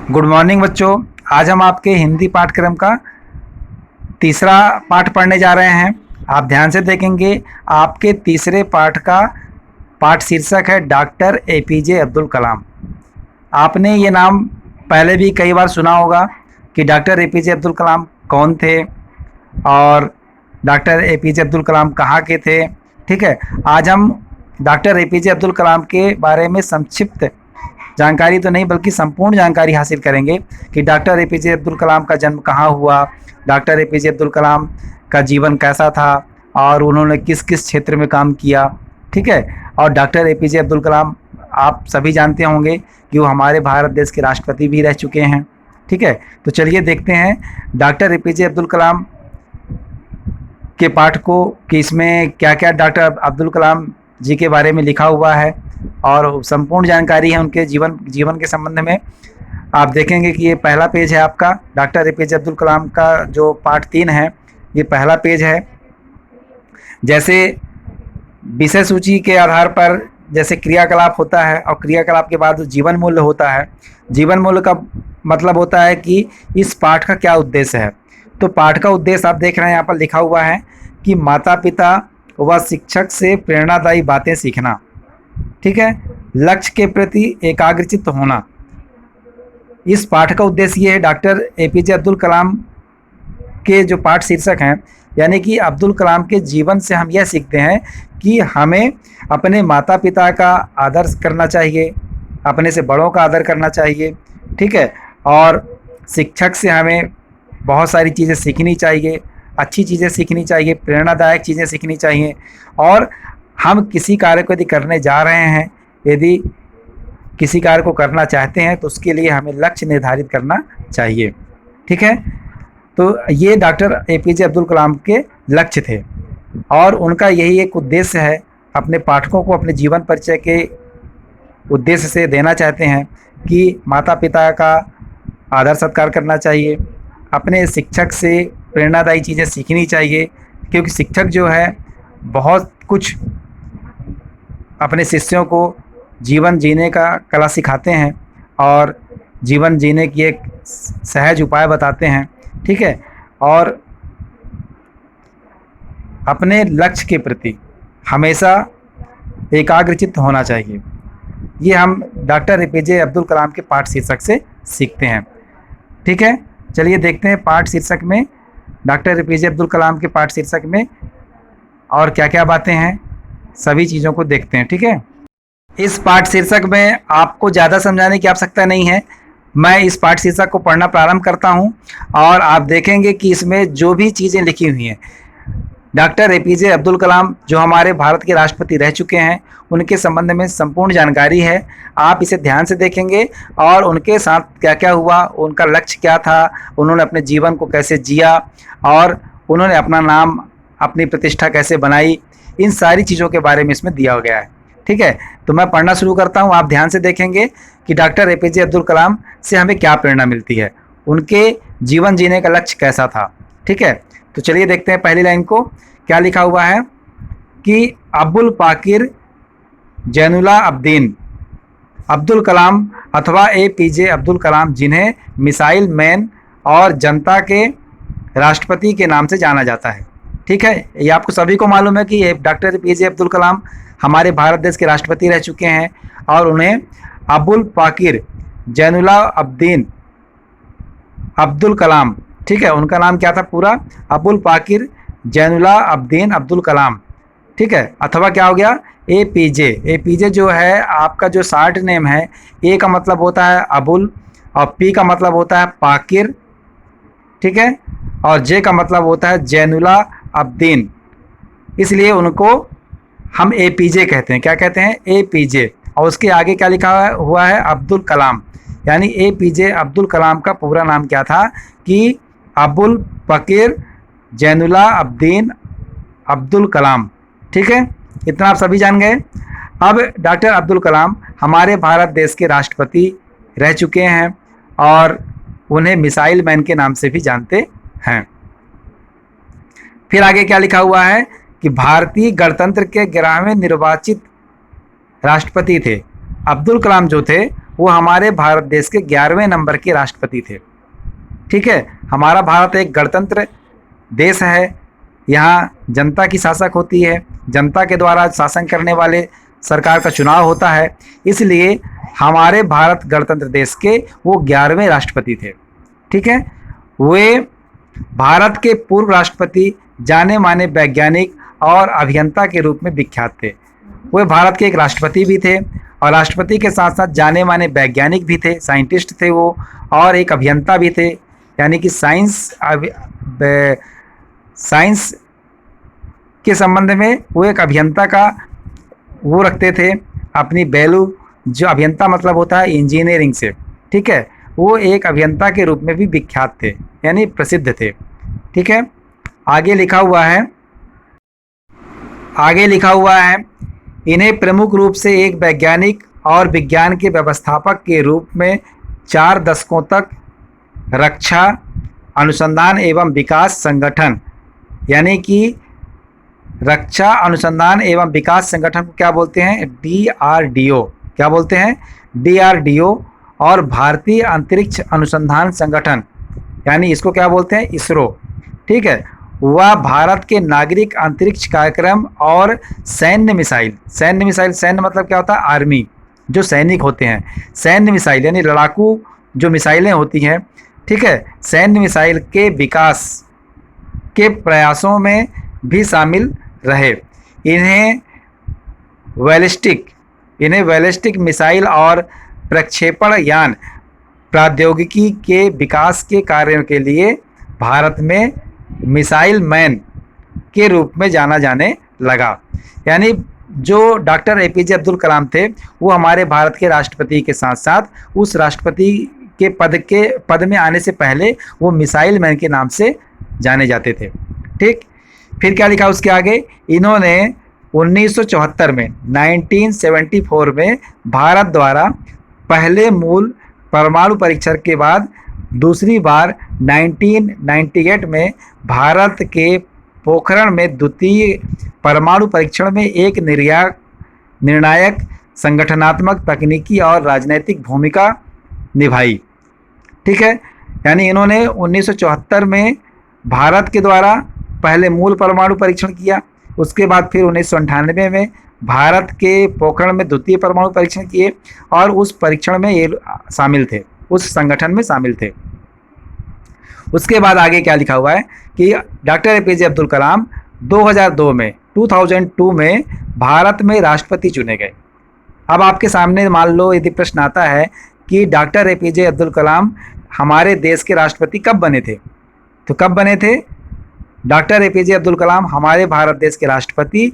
Good morning बच्चों। आज हम आपके हिंदी पाठ्यक्रम का तीसरा पाठ पढ़ने जा रहे हैं। आप ध्यान से देखेंगे, आपके तीसरे पाठ का पाठ शीर्षक है डॉक्टर एपीजे अब्दुल कलाम। आपने ये नाम पहले भी कई बार सुना होगा कि डॉक्टर एपीजे अब्दुल कलाम कौन थे और डॉक्टर एपीजे अब्दुल कलाम कहाँ के थे। ठीक है, आज हम डॉक्टर एपीजे अब्दुल कलाम के बारे में संक्षिप्त जानकारी तो नहीं बल्कि संपूर्ण जानकारी हासिल करेंगे कि डॉक्टर एपीजे अब्दुल कलाम का जन्म कहाँ हुआ, डॉक्टर एपीजे अब्दुल कलाम का जीवन कैसा था और उन्होंने किस किस क्षेत्र में काम किया। ठीक है, और डॉक्टर एपीजे अब्दुल कलाम आप सभी जानते होंगे कि वो हमारे भारत देश के राष्ट्रपति भी रह चुके हैं। ठीक है, तो चलिए देखते हैं डॉक्टर एपीजे अब्दुल कलाम के पाठ को कि इसमें क्या क्या डॉक्टर अब्दुल कलाम जी के बारे में लिखा हुआ है और संपूर्ण जानकारी है उनके जीवन के संबंध में। आप देखेंगे कि ये पहला पेज है आपका डॉक्टर एपीजे अब्दुल कलाम का जो पाठ 3 है, ये पहला पेज है। जैसे विषय सूची के आधार पर जैसे क्रियाकलाप होता है और क्रियाकलाप के बाद जीवन मूल्य होता है। जीवन मूल्य का मतलब होता है कि इस पाठ का क्या उद्देश्य है। तो पाठ का उद्देश्य आप देख रहे हैं यहाँ पर लिखा हुआ है कि माता पिता व शिक्षक से प्रेरणादायी बातें सीखना। ठीक है, लक्ष्य के प्रति एकाग्रचित्त होना। इस पाठ का उद्देश्य ये है। डॉक्टर एपीजे अब्दुल कलाम के जो पाठ शीर्षक हैं, यानी कि अब्दुल कलाम के जीवन से हम यह सीखते हैं कि हमें अपने माता पिता का आदर करना चाहिए, अपने से बड़ों का आदर करना चाहिए। ठीक है, और शिक्षक से हमें बहुत सारी चीज़ें सीखनी चाहिए, अच्छी चीज़ें सीखनी चाहिए, प्रेरणादायक चीज़ें सीखनी चाहिए। और हम किसी कार्य को यदि करने जा रहे हैं, यदि किसी कार्य को करना चाहते हैं तो उसके लिए हमें लक्ष्य निर्धारित करना चाहिए। ठीक है, तो ये डॉक्टर एपीजे अब्दुल कलाम के लक्ष्य थे और उनका यही एक उद्देश्य है। अपने पाठकों को अपने जीवन परिचय के उद्देश्य से देना चाहते हैं कि माता पिता का आदर सत्कार करना चाहिए, अपने शिक्षक से प्रेरणादायी चीज़ें सीखनी चाहिए, क्योंकि शिक्षक जो है बहुत कुछ अपने शिष्यों को जीवन जीने का कला सिखाते हैं और जीवन जीने की एक सहज उपाय बताते हैं। ठीक है, और अपने लक्ष्य के प्रति हमेशा एकाग्रचित्त होना चाहिए। ये हम डॉक्टर एपीजे अब्दुल कलाम के पाठ शीर्षक से सीखते हैं। ठीक है, चलिए देखते हैं पाठ शीर्षक में, डॉक्टर एपीजे अब्दुल कलाम के पाठ शीर्षक में और क्या क्या बातें हैं, सभी चीज़ों को देखते हैं। ठीक है, इस पाठ शीर्षक में आपको ज़्यादा समझाने की आवश्यकता नहीं है। मैं इस पाठ शीर्षक को पढ़ना प्रारंभ करता हूं और आप देखेंगे कि इसमें जो भी चीज़ें लिखी हुई हैं, डॉक्टर एपीजे अब्दुल कलाम जो हमारे भारत के राष्ट्रपति रह चुके हैं, उनके संबंध में संपूर्ण जानकारी है। आप इसे ध्यान से देखेंगे और उनके साथ क्या क्या हुआ, उनका लक्ष्य क्या था, उन्होंने अपने जीवन को कैसे जिया और उन्होंने अपना नाम, अपनी प्रतिष्ठा कैसे बनाई, इन सारी चीज़ों के बारे में इसमें दिया गया है। ठीक है, तो मैं पढ़ना शुरू करता हूँ। आप ध्यान से देखेंगे कि डॉक्टर एपीजे अब्दुल कलाम से हमें क्या प्रेरणा मिलती है, उनके जीवन जीने का लक्ष्य कैसा था। ठीक है, तो चलिए देखते हैं पहली लाइन को क्या लिखा हुआ है कि अबुल पाकिर जैनुला अब्दीन अब्दुल कलाम अथवा एपीजे अब्दुल कलाम, जिन्हें मिसाइल मैन और जनता के राष्ट्रपति के नाम से जाना जाता है। ठीक है, ये आपको सभी को मालूम है कि ये डॉक्टर एपीजे अब्दुल कलाम हमारे भारत देश के राष्ट्रपति रह चुके हैं और उन्हें अबुल पाकिर जैनुला अब्दीन अब्दुल कलाम, ठीक है, उनका नाम क्या था पूरा, अबुल पाकिर जैनुला अब्दीन अब्दुल कलाम। ठीक है, अथवा क्या हो गया, एपीजे। एपीजे जो है आपका जो शॉर्ट नेम है, ए का मतलब होता है अबुल और पी का मतलब होता है पाकिर। ठीक है, और जे का मतलब होता है जैनुला अब्दीन, इसलिए उनको हम एपीजे कहते हैं। क्या कहते हैं, एपीजे। और उसके आगे क्या लिखा हुआ है, अब्दुल कलाम, यानी एपीजे अब्दुल कलाम का पूरा नाम क्या था कि अबुल पाकिर जैनुला अब्दीन अब्दुल कलाम। ठीक है, इतना आप सभी जान गए। अब डॉक्टर अब्दुल कलाम हमारे भारत देश के राष्ट्रपति रह चुके हैं और उन्हें मिसाइल मैन के नाम से भी जानते हैं। फिर आगे क्या लिखा हुआ है कि भारतीय गणतंत्र के 11वें निर्वाचित राष्ट्रपति थे। अब्दुल कलाम जो थे वो हमारे भारत देश के 11वें नंबर के राष्ट्रपति थे। ठीक है, हमारा भारत एक गणतंत्र देश है। यहाँ जनता की शासक होती है, जनता के द्वारा शासन करने वाले सरकार का चुनाव होता है, इसलिए हमारे भारत गणतंत्र देश के वो 11वें राष्ट्रपति थे। ठीक है, वे भारत के पूर्व राष्ट्रपति, जाने माने वैज्ञानिक और अभियंता के रूप में विख्यात थे। वे भारत के एक राष्ट्रपति भी थे और राष्ट्रपति के साथ साथ जाने माने वैज्ञानिक भी थे, साइंटिस्ट थे वो, और एक अभियंता भी थे, यानी कि साइंस के संबंध में वो एक अभियंता का वो रखते थे अपनी वैल्यू, जो अभियंता मतलब होता है इंजीनियरिंग से। ठीक है, वो एक अभियंता के रूप में भी विख्यात थे, यानी प्रसिद्ध थे। ठीक है, आगे लिखा हुआ है इन्हें प्रमुख रूप से एक वैज्ञानिक और विज्ञान के व्यवस्थापक के रूप में 4 दशकों तक रक्षा अनुसंधान एवं विकास संगठन, यानी कि रक्षा अनुसंधान एवं विकास संगठन को क्या बोलते हैं? DRDO। क्या बोलते हैं? DRDO। और भारतीय अंतरिक्ष अनुसंधान संगठन, यानी इसको क्या बोलते हैं? ISRO। ठीक है, वह भारत के नागरिक अंतरिक्ष कार्यक्रम और सैन्य मिसाइल, सैन्य मतलब क्या होता है? आर्मी, जो सैनिक होते हैं, सैन्य मिसाइल यानी लड़ाकू जो मिसाइलें होती हैं। ठीक है, सैन्य मिसाइल के विकास के प्रयासों में भी शामिल रहे। इन्हें बैलिस्टिक मिसाइल और प्रक्षेपण यान प्रौद्योगिकी के विकास के कार्यों के लिए भारत में मिसाइल मैन के रूप में जाना जाने लगा। यानी जो डॉक्टर APJ अब्दुल कलाम थे, वो हमारे भारत के राष्ट्रपति के साथ साथ उस राष्ट्रपति के पद में आने से पहले वो मिसाइल मैन के नाम से जाने जाते थे। ठीक, फिर क्या लिखा उसके आगे? इन्होंने 1974 में 1974 में भारत द्वारा पहले मूल परमाणु परीक्षण के बाद दूसरी बार 1998 में भारत के पोखरण में द्वितीय परमाणु परीक्षण में एक निर्णायक संगठनात्मक, तकनीकी और राजनैतिक भूमिका निभाई। ठीक है, यानी इन्होंने 1974 में भारत के द्वारा पहले मूल परमाणु परीक्षण किया, उसके बाद फिर 1998 में भारत के पोखरण में द्वितीय परमाणु परीक्षण किए और उस परीक्षण में ये शामिल थे, उस संगठन में शामिल थे। उसके बाद आगे क्या लिखा हुआ है कि डॉक्टर APJ अब्दुल कलाम 2002 में भारत में राष्ट्रपति चुने गए। अब आपके सामने मान लो यदि प्रश्न आता है कि डॉक्टर APJ अब्दुल कलाम हमारे देश के राष्ट्रपति कब बने थे, तो कब बने थे? डॉक्टर APJ अब्दुल कलाम हमारे भारत देश के राष्ट्रपति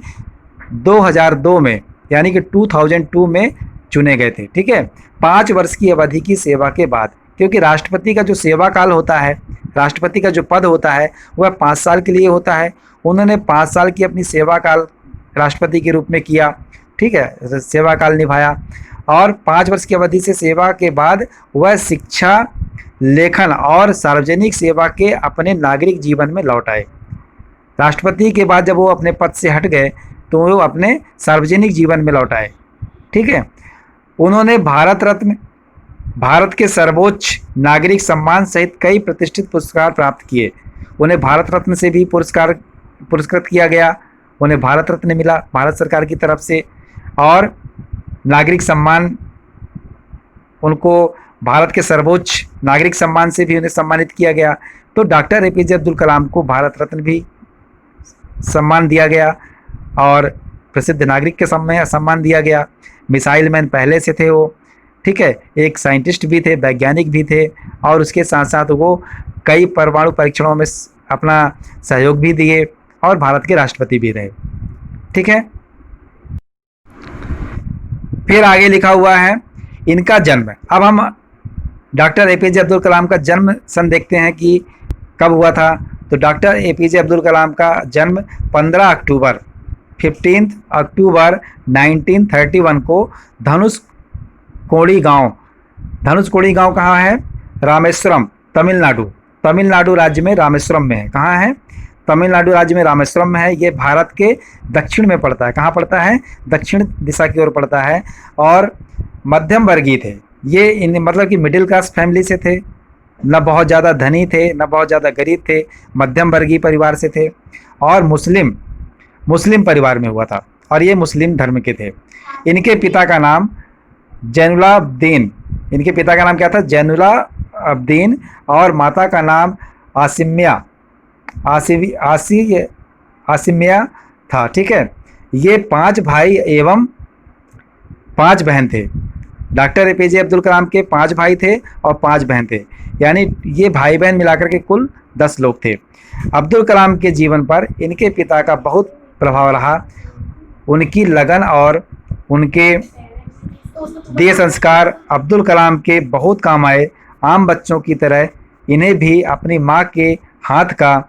2002 में, यानी कि 2002 में चुने गए थे। ठीक है, 5 वर्ष की अवधि की सेवा के बाद, क्योंकि राष्ट्रपति का जो सेवा काल होता है, राष्ट्रपति का जो पद होता है वह 5 साल के लिए होता है। उन्होंने 5 साल की अपनी सेवा काल राष्ट्रपति के रूप में किया। ठीक है, सेवा काल निभाया और 5 वर्ष की अवधि से सेवा के बाद वह शिक्षा, लेखन और सार्वजनिक सेवा के अपने नागरिक जीवन में लौट आए। राष्ट्रपति के बाद जब वो अपने पद से हट गए तो वो अपने सार्वजनिक जीवन में लौट आए। ठीक है, उन्होंने भारत रत्न, भारत के सर्वोच्च नागरिक सम्मान सहित कई प्रतिष्ठित पुरस्कार प्राप्त किए। उन्हें भारत रत्न से भी पुरस्कृत किया गया, उन्हें भारत रत्न मिला भारत सरकार की तरफ से, और नागरिक सम्मान, उनको भारत के सर्वोच्च नागरिक सम्मान से भी उन्हें सम्मानित किया गया। तो डॉक्टर APJ अब्दुल कलाम को भारत रत्न भी सम्मान दिया गया और प्रसिद्ध नागरिक के सम्मान दिया गया। मिसाइल मैन पहले से थे वो। ठीक है, एक साइंटिस्ट भी थे, वैज्ञानिक भी थे, और उसके साथ साथ वो कई परमाणु परीक्षणों में अपना सहयोग भी दिए और भारत के राष्ट्रपति भी रहे। ठीक है, फिर आगे लिखा हुआ है इनका जन्म। अब हम डॉक्टर APJ अब्दुल कलाम का जन्म सन देखते हैं कि कब हुआ था। तो डॉक्टर APJ अब्दुल कलाम का जन्म 15 अक्टूबर 1931 को धनुषकोडी गांव कहाँ है? रामेश्वरम, तमिलनाडु राज्य में रामेश्वरम में है। कहाँ है? तमिलनाडु राज्य में रामेश्वरम में है। ये भारत के दक्षिण में पड़ता है। कहाँ पड़ता है? दक्षिण दिशा की ओर पड़ता है और मध्यम वर्गीय थे। ये इन मतलब कि मिडिल क्लास फैमिली से थे, न बहुत ज़्यादा धनी थे न बहुत ज़्यादा गरीब थे, मध्यम वर्गीय परिवार से थे और मुस्लिम मुस्लिम परिवार में हुआ था और ये मुस्लिम धर्म के थे। इनके पिता का नाम जैनुलाब्दीन, इनके पिता का नाम क्या था? जैनुलाब्दीन, और माता का नाम आसिमिया आसिमिया था। ठीक है, ये 5 भाई एवं 5 बहन थे। डॉक्टर एपीजे अब्दुल कलाम के 5 भाई थे और 5 बहन थे, यानी ये भाई बहन मिलाकर के कुल 10 लोग थे। अब्दुल कलाम के जीवन पर इनके पिता का बहुत प्रभाव रहा। उनकी लगन और उनके देह संस्कार अब्दुल कलाम के बहुत काम आए। आम बच्चों की तरह इन्हें भी अपनी माँ के हाथ का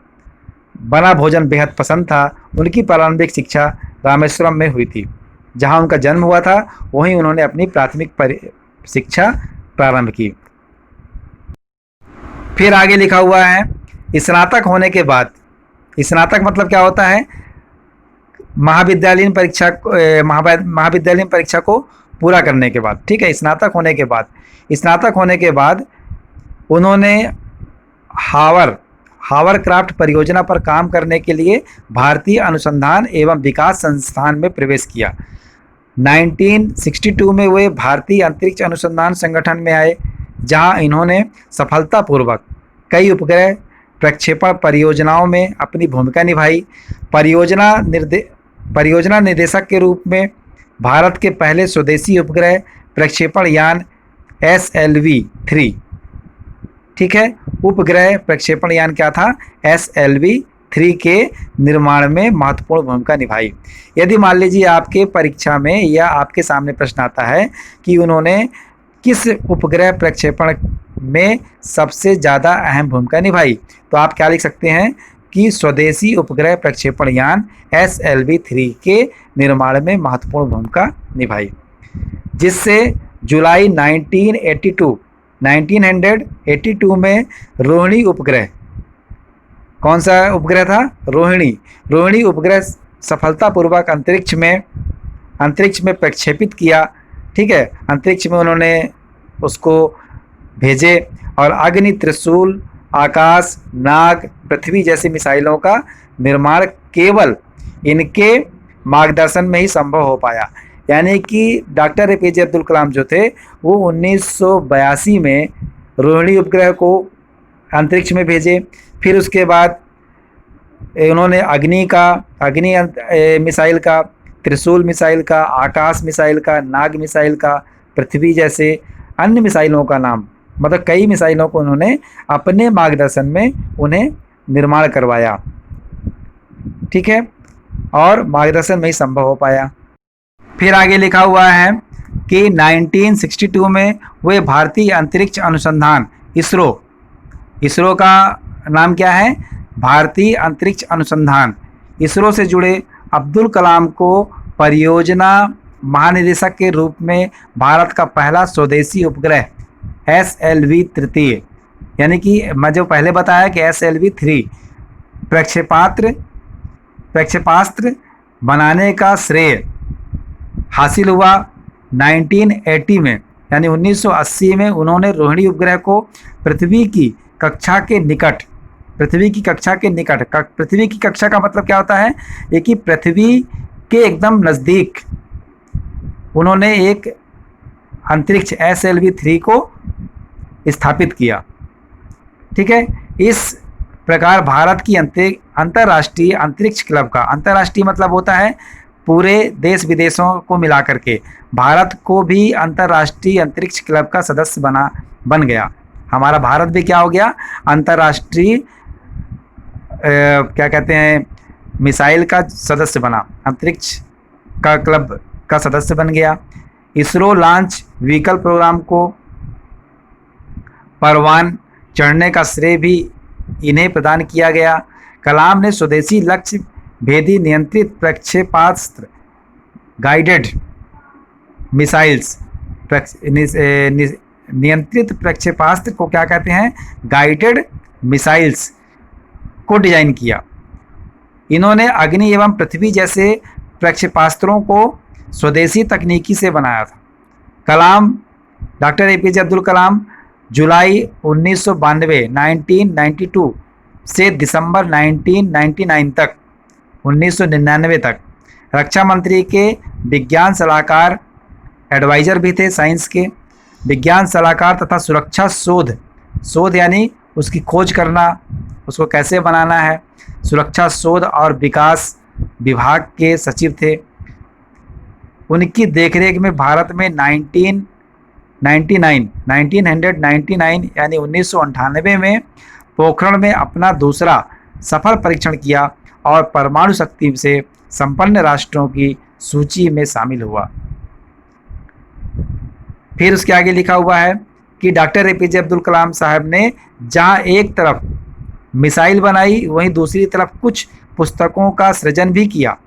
बना भोजन बेहद पसंद था। उनकी प्रारंभिक शिक्षा रामेश्वरम में हुई थी, जहाँ उनका जन्म हुआ था। वहीं उन्होंने अपनी प्राथमिक शिक्षा प्रारंभ की। फिर आगे लिखा हुआ है, स्नातक होने के बाद, स्नातक मतलब क्या होता है? महाविद्यालयीन परीक्षा को पूरा करने के बाद। ठीक है, स्नातक होने के बाद उन्होंने हावरक्राफ्ट परियोजना पर काम करने के लिए भारतीय अनुसंधान एवं विकास संस्थान में प्रवेश किया। 1962 में वे भारतीय अंतरिक्ष अनुसंधान संगठन में आए, जहां इन्होंने सफलतापूर्वक कई उपग्रह प्रक्षेपण परियोजनाओं में अपनी भूमिका निभाई। परियोजना निदेशक के रूप में भारत के पहले स्वदेशी उपग्रह प्रक्षेपण यान SLV-3, ठीक है, उपग्रह प्रक्षेपण यान क्या था? SLV-3 के निर्माण में महत्वपूर्ण भूमिका निभाई। यदि मान लीजिए आपके परीक्षा में या आपके सामने प्रश्न आता है कि उन्होंने किस उपग्रह प्रक्षेपण में सबसे ज़्यादा अहम भूमिका निभाई, तो आप क्या लिख सकते हैं कि स्वदेशी उपग्रह प्रक्षेपण यान SLV-3 के निर्माण में महत्वपूर्ण भूमिका निभाई, जिससे जुलाई 1982 में रोहिणी उपग्रह, कौन सा उपग्रह था? रोहिणी उपग्रह सफलतापूर्वक अंतरिक्ष में प्रक्षेपित किया। ठीक है, अंतरिक्ष में उन्होंने उसको भेजे और अग्नि, त्रिशूल, आकाश, नाग, पृथ्वी जैसी मिसाइलों का निर्माण केवल इनके मार्गदर्शन में ही संभव हो पाया। यानी कि डॉक्टर एपीजे अब्दुल कलाम जो थे वो 1982 में रोहिणी उपग्रह को अंतरिक्ष में भेजे। फिर उसके बाद उन्होंने अग्नि मिसाइल का, त्रिशूल मिसाइल का, आकाश मिसाइल का, नाग मिसाइल का, पृथ्वी जैसे अन्य मिसाइलों का नाम, मतलब कई मिसाइलों को उन्होंने अपने मार्गदर्शन में उन्हें निर्माण करवाया। ठीक है, और मार्गदर्शन में ही संभव हो पाया। फिर आगे लिखा हुआ है कि 1962 में वे भारतीय अंतरिक्ष अनुसंधान इसरो का नाम क्या है? भारतीय अंतरिक्ष अनुसंधान। इसरो से जुड़े अब्दुल कलाम को परियोजना महानिदेशक के रूप में भारत का पहला स्वदेशी उपग्रह SLV-3, यानी कि मैं जो पहले बताया कि SLV-3 प्रक्षेपास्त्र बनाने का श्रेय हासिल हुआ 1980 में, यानी 1980 में उन्होंने रोहिणी उपग्रह को पृथ्वी की कक्षा के निकट, पृथ्वी की कक्षा का मतलब क्या होता है? ये कि पृथ्वी के एकदम नज़दीक उन्होंने एक अंतरिक्ष SLV-3 को स्थापित किया। ठीक है, इस प्रकार भारत की अंतर्राष्ट्रीय अंतरिक्ष क्लब का, अंतर्राष्ट्रीय मतलब होता है पूरे देश विदेशों को मिला करके, भारत को भी अंतर्राष्ट्रीय अंतरिक्ष क्लब का सदस्य बन गया। हमारा भारत भी क्या हो गया? अंतर्राष्ट्रीय क्या कहते हैं, मिसाइल का सदस्य बना, अंतरिक्ष का क्लब का सदस्य बन गया। इसरो लॉन्च व्हीकल प्रोग्राम को परवान चढ़ने का श्रेय भी इन्हें प्रदान किया गया। कलाम ने स्वदेशी लक्ष्य भेदी नियंत्रित प्रक्षेपास्त्र गाइडेड मिसाइल्स, नियंत्रित प्रक्षेपास्त्र को क्या कहते हैं? गाइडेड मिसाइल्स को डिजाइन किया। इन्होंने अग्नि एवं पृथ्वी जैसे प्रक्षेपास्त्रों को स्वदेशी तकनीकी से बनाया था। डॉक्टर एपीजे अब्दुल कलाम जुलाई 1992 1992 से दिसंबर 1999 तक 1999 तक रक्षा मंत्री के विज्ञान सलाहकार, एडवाइजर भी थे साइंस के, विज्ञान सलाहकार तथा सुरक्षा शोध, शोध यानी उसकी खोज करना, उसको कैसे बनाना है, सुरक्षा शोध और विकास विभाग के सचिव थे। उनकी देखरेख में भारत में 1999 यानी 1998 में पोखरण में अपना दूसरा सफल परीक्षण किया और परमाणु शक्ति से संपन्न राष्ट्रों की सूची में शामिल हुआ। फिर उसके आगे लिखा हुआ है कि डॉक्टर एपीजे अब्दुल कलाम साहब ने जहां एक तरफ मिसाइल बनाई, वहीं दूसरी तरफ कुछ पुस्तकों का सृजन भी किया।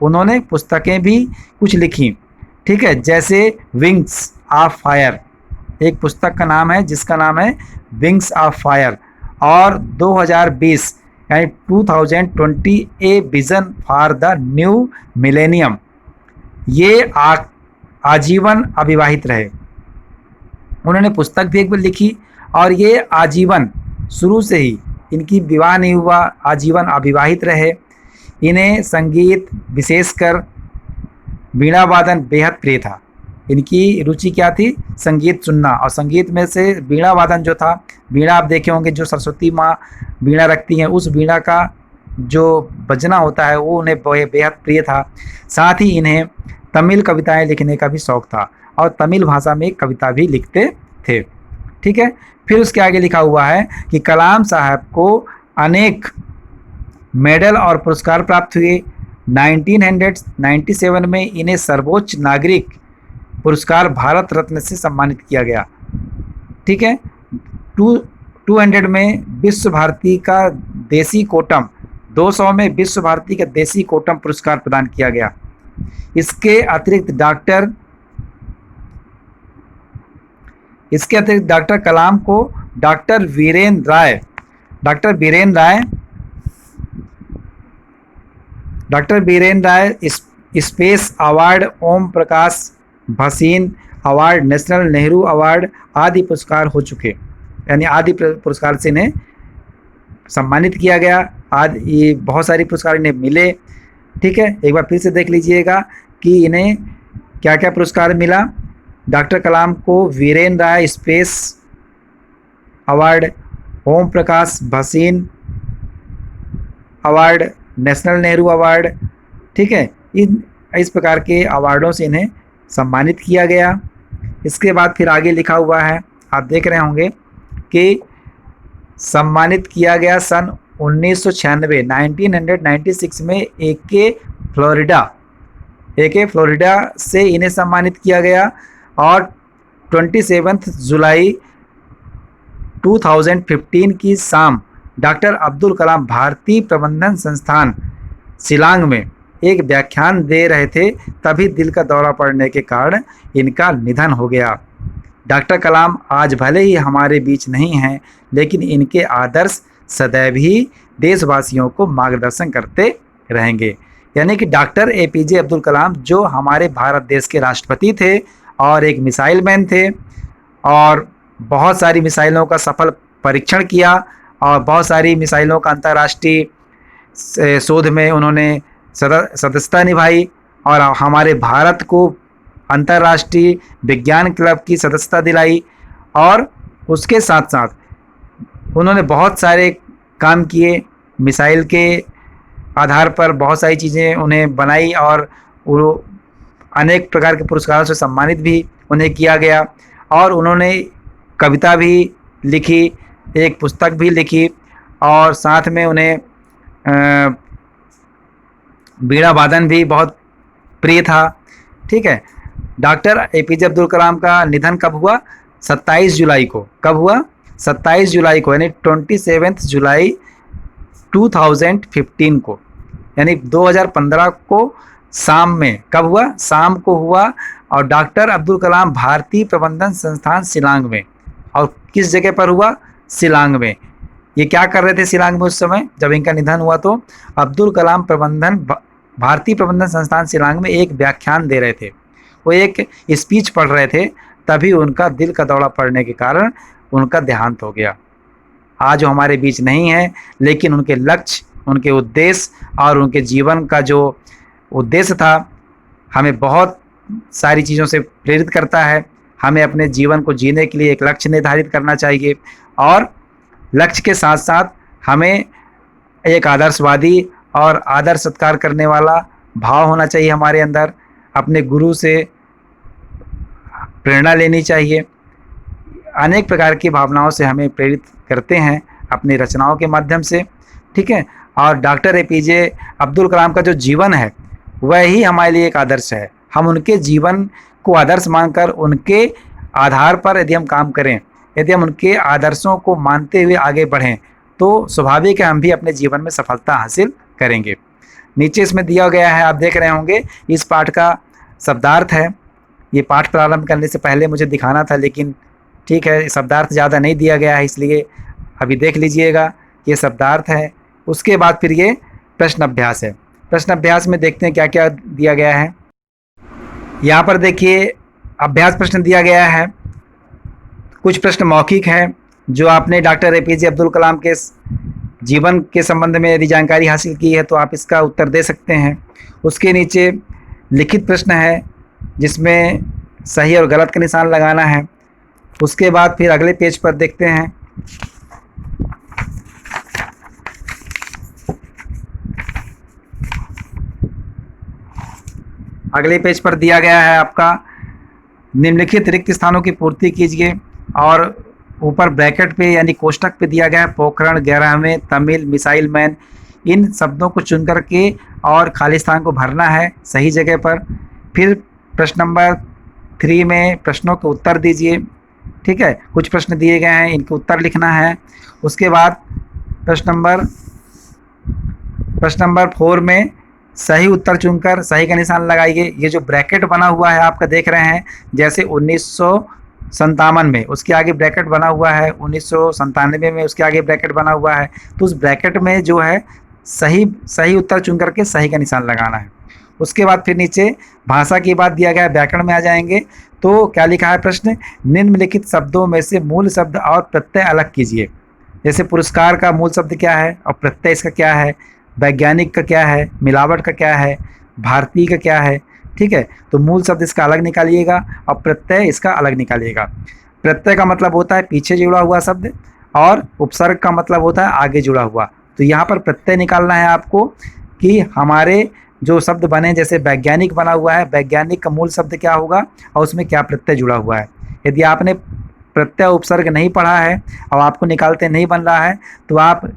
उन्होंने पुस्तकें भी कुछ लिखी, ठीक है, जैसे विंग्स ऑफ फायर, एक पुस्तक का नाम है जिसका नाम है विंग्स ऑफ फायर, और 2020 यानी 2020 a vision for the new millennium, ये आजीवन अविवाहित रहे। उन्होंने पुस्तक भी एक बार लिखी और ये आजीवन, शुरू से ही इनकी विवाह नहीं हुआ, आजीवन अविवाहित रहे। इन्हें संगीत, विशेषकर वीणा वादन बेहद प्रिय था। इनकी रुचि क्या थी? संगीत सुनना, और संगीत में से वीणा वादन जो था, वीणा आप देखे होंगे जो सरस्वती माँ वीणा रखती हैं, उस वीणा का जो बजना होता है वो उन्हें बेहद प्रिय था। साथ ही इन्हें तमिल कविताएं लिखने का भी शौक था और तमिल भाषा में कविता भी लिखते थे, ठीक है। फिर उसके आगे लिखा हुआ है कि कलाम साहब को अनेक मेडल और पुरस्कार प्राप्त हुए। 1997 में इन्हें सर्वोच्च नागरिक पुरस्कार भारत रत्न से सम्मानित किया गया, ठीक है। 200 में विश्व भारती का देसी कोटम, 200 में विश्व भारती का देसी कोटम पुरस्कार प्रदान किया गया। इसके अतिरिक्त डॉक्टर कलाम को doctor Virendra Rai space award, Om Prakash Bhasin award, national Nehru award आदि पुरस्कार हो चुके, यानी आदि पुरस्कार से इन्हें सम्मानित किया गया। आज ये बहुत सारी पुरस्कार इन्हें मिले, ठीक है। एक बार फिर से देख लीजिएगा कि इन्हें क्या क्या पुरस्कार मिला। डॉक्टर कलाम को Virendra Rai space award, Om Prakash Bhasin award, national Nehru award, ठीक है, इस प्रकार के अवार्डों से इन्हें सम्मानित किया गया। इसके बाद फिर आगे लिखा हुआ है, आप देख रहे होंगे कि सम्मानित किया गया सन 1996 में एके फ्लोरिडा से इन्हें सम्मानित किया गया, और 27 जुलाई 2015 की शाम डॉक्टर अब्दुल कलाम भारतीय प्रबंधन संस्थान शिलांग में एक व्याख्यान दे रहे थे, तभी दिल का दौरा पड़ने के कारण इनका निधन हो गया। डॉक्टर कलाम आज भले ही हमारे बीच नहीं हैं, लेकिन इनके आदर्श सदैव ही देशवासियों को मार्गदर्शन करते रहेंगे। यानी कि डॉक्टर एपीजे अब्दुल कलाम जो हमारे भारत देश के राष्ट्रपति थे और एक मिसाइल मैन थे, और बहुत सारी मिसाइलों का सफल परीक्षण किया और बहुत सारी मिसाइलों का अंतर्राष्ट्रीय शोध में उन्होंने सदस्यता निभाई, और हमारे भारत को अंतर्राष्ट्रीय विज्ञान क्लब की सदस्यता दिलाई, और उसके साथ साथ उन्होंने बहुत सारे काम किए। मिसाइल के आधार पर बहुत सारी चीज़ें उन्हें बनाई और वो अनेक प्रकार के पुरस्कारों से सम्मानित भी उन्हें किया गया, और उन्होंने कविता भी लिखी, एक पुस्तक भी लिखी, और साथ में उन्हें वीणा वादन भी बहुत प्रिय था, ठीक है। डॉक्टर एपीजे अब्दुल कलाम का निधन कब हुआ? 27 जुलाई को। कब हुआ? 27 जुलाई को, यानी 27 जुलाई 2015 को, यानी 2015 को शाम में। कब हुआ? शाम को हुआ। और डॉक्टर अब्दुल कलाम भारतीय प्रबंधन संस्थान शिलांग में, और किस जगह पर हुआ? शिलांग में। ये क्या कर रहे थे शिलांग में उस समय जब इनका निधन हुआ? तो अब्दुल कलाम भारतीय प्रबंधन संस्थान शिलांग में एक व्याख्यान दे रहे थे, वो एक स्पीच पढ़ रहे थे, तभी उनका दिल का दौरा पड़ने के कारण उनका देहांत हो गया। आज वो हमारे बीच नहीं है, लेकिन उनके लक्ष्य, उनके उद्देश्य और उनके जीवन का जो उद्देश्य था, हमें बहुत सारी चीज़ों से प्रेरित करता है। हमें अपने जीवन को जीने के लिए एक लक्ष्य निर्धारित करना चाहिए और लक्ष्य के साथ साथ हमें एक आदर्शवादी और आदर सत्कार करने वाला भाव होना चाहिए हमारे अंदर। अपने गुरु से प्रेरणा लेनी चाहिए। अनेक प्रकार की भावनाओं से हमें प्रेरित करते हैं अपनी रचनाओं के माध्यम से, ठीक है। और डॉक्टर एपीजे अब्दुल कलाम का जो जीवन है वह ही हमारे लिए एक आदर्श है। हम उनके जीवन को आदर्श मानकर उनके आधार पर यदि हम काम करें, यदि हम उनके आदर्शों को मानते हुए आगे बढ़ें, तो स्वाभाविक है हम भी अपने जीवन में सफलता हासिल करेंगे। नीचे इसमें दिया गया है, आप देख रहे होंगे, इस पाठ का शब्दार्थ है। ये पाठ प्रारंभ करने से पहले मुझे दिखाना था, लेकिन ठीक है, शब्दार्थ ज़्यादा नहीं दिया गया है, इसलिए अभी देख लीजिएगा। ये शब्दार्थ है। उसके बाद फिर ये प्रश्न अभ्यास है। प्रश्न अभ्यास में देखते हैं क्या क्या दिया गया है। यहाँ पर देखिए अभ्यास प्रश्न दिया गया है। कुछ प्रश्न मौखिक हैं जो आपने डॉक्टर एपीजे अब्दुल कलाम के जीवन के संबंध में यदि जानकारी हासिल की है तो आप इसका उत्तर दे सकते हैं। उसके नीचे लिखित प्रश्न है जिसमें सही और गलत का निशान लगाना है। उसके बाद फिर अगले पेज पर देखते हैं। अगले पेज पर दिया गया है आपका निम्नलिखित रिक्त स्थानों की पूर्ति कीजिए, और ऊपर ब्रैकेट पे यानी कोष्टक पे दिया गया है पोखरण, 11वें, तमिल, मिसाइल मैन। इन शब्दों को चुन करके और खाली स्थान को भरना है सही जगह पर। फिर प्रश्न नंबर 3 में प्रश्नों के उत्तर दीजिए, ठीक है। कुछ प्रश्न दिए गए हैं, इनके उत्तर लिखना है। उसके बाद प्रश्न नंबर 4 में सही उत्तर चुनकर सही का निशान लगाइए। ये जो ब्रैकेट बना हुआ है आपका देख रहे हैं, जैसे 1957 में उसके आगे ब्रैकेट बना हुआ है, 1997 में उसके आगे ब्रैकेट बना हुआ है, तो उस ब्रैकेट में जो है सही उत्तर चुन करके सही का निशान लगाना है। उसके बाद फिर नीचे भाषा की बात दिया गया है, व्याकरण में आ जाएंगे। तो क्या लिखा है प्रश्न, निम्नलिखित शब्दों में से मूल शब्द और प्रत्यय अलग कीजिए। जैसे पुरस्कार का मूल शब्द क्या है और प्रत्यय इसका क्या है, वैज्ञानिक का क्या है, मिलावट का क्या है, भारतीय का क्या है, ठीक है। तो मूल शब्द इसका अलग निकालिएगा और प्रत्यय इसका अलग निकालिएगा। प्रत्यय का मतलब होता है पीछे जुड़ा हुआ शब्द और उपसर्ग का मतलब होता है आगे जुड़ा हुआ। तो यहाँ पर प्रत्यय निकालना है आपको कि हमारे जो शब्द बने, जैसे वैज्ञानिक बना हुआ है, वैज्ञानिक का मूल शब्द क्या होगा और उसमें क्या प्रत्यय जुड़ा हुआ है। यदि आपने प्रत्यय उपसर्ग नहीं पढ़ा है और आपको निकालते नहीं बन रहा है तो आप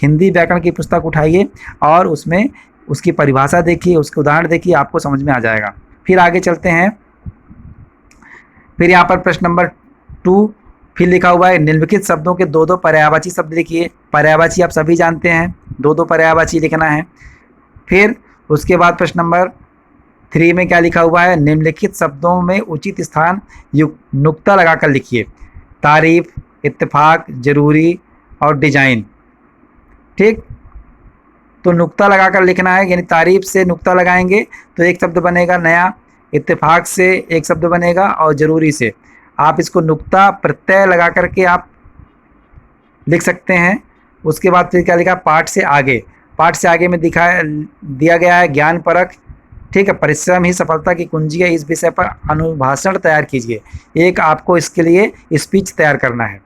हिंदी व्याकरण की पुस्तक उठाइए और उसमें उसकी परिभाषा देखिए, उसके उदाहरण देखिए, आपको समझ में आ जाएगा। फिर आगे चलते हैं। फिर यहाँ पर प्रश्न नंबर 2 फिर लिखा हुआ है निम्नलिखित शब्दों के 2-2 पर्यायवाची शब्द लिखिए। पर्यायवाची आप सभी जानते हैं, 2-2 पर्यायवाची लिखना है। फिर उसके बाद प्रश्न नंबर 3 में क्या लिखा हुआ है, निम्नलिखित शब्दों में उचित स्थान नुक्ता लगाकर लिखिए। तारीफ, इत्तेफाक, जरूरी और डिजाइन, ठीक। तो नुक्ता लगाकर लिखना है, यानी तारीफ से नुक्ता लगाएंगे तो एक शब्द बनेगा नया, इत्तेफाक से एक शब्द बनेगा और ज़रूरी से आप इसको नुक्ता प्रत्यय लगा करके आप लिख सकते हैं। उसके बाद फिर क्या लिखा, पाठ से आगे। पाठ से आगे में दिया गया है ज्ञान परख, ठीक है। परिश्रम ही सफलता की कुंजी है, इस विषय पर अनुभाषण तैयार कीजिए। एक आपको इसके लिए स्पीच तैयार करना है।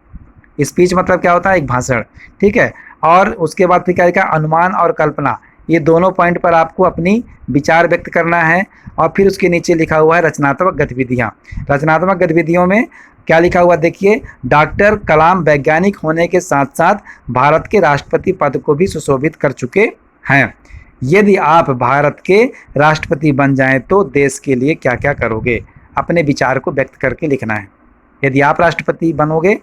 स्पीच मतलब क्या होता है, एक भाषण, ठीक है। और उसके बाद फिर क्या लिखा, अनुमान और कल्पना। ये दोनों पॉइंट पर आपको अपनी विचार व्यक्त करना है। और फिर उसके नीचे लिखा हुआ है रचनात्मक गतिविधियाँ। रचनात्मक गतिविधियों में क्या लिखा हुआ देखिए, डॉक्टर कलाम वैज्ञानिक होने के साथ साथ भारत के राष्ट्रपति पद को भी सुशोभित कर चुके हैं। यदि आप भारत के राष्ट्रपति बन जाएं तो देश के लिए क्या क्या करोगे, अपने विचार को व्यक्त करके लिखना है। यदि आप राष्ट्रपति बनोगे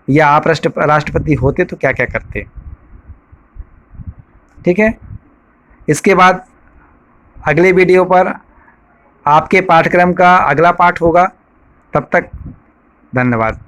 या आप राष्ट्रपति होते तो क्या क्या करते, ठीक है। इसके बाद अगले वीडियो पर आपके पाठ्यक्रम का अगला पाठ होगा। तब तक धन्यवाद।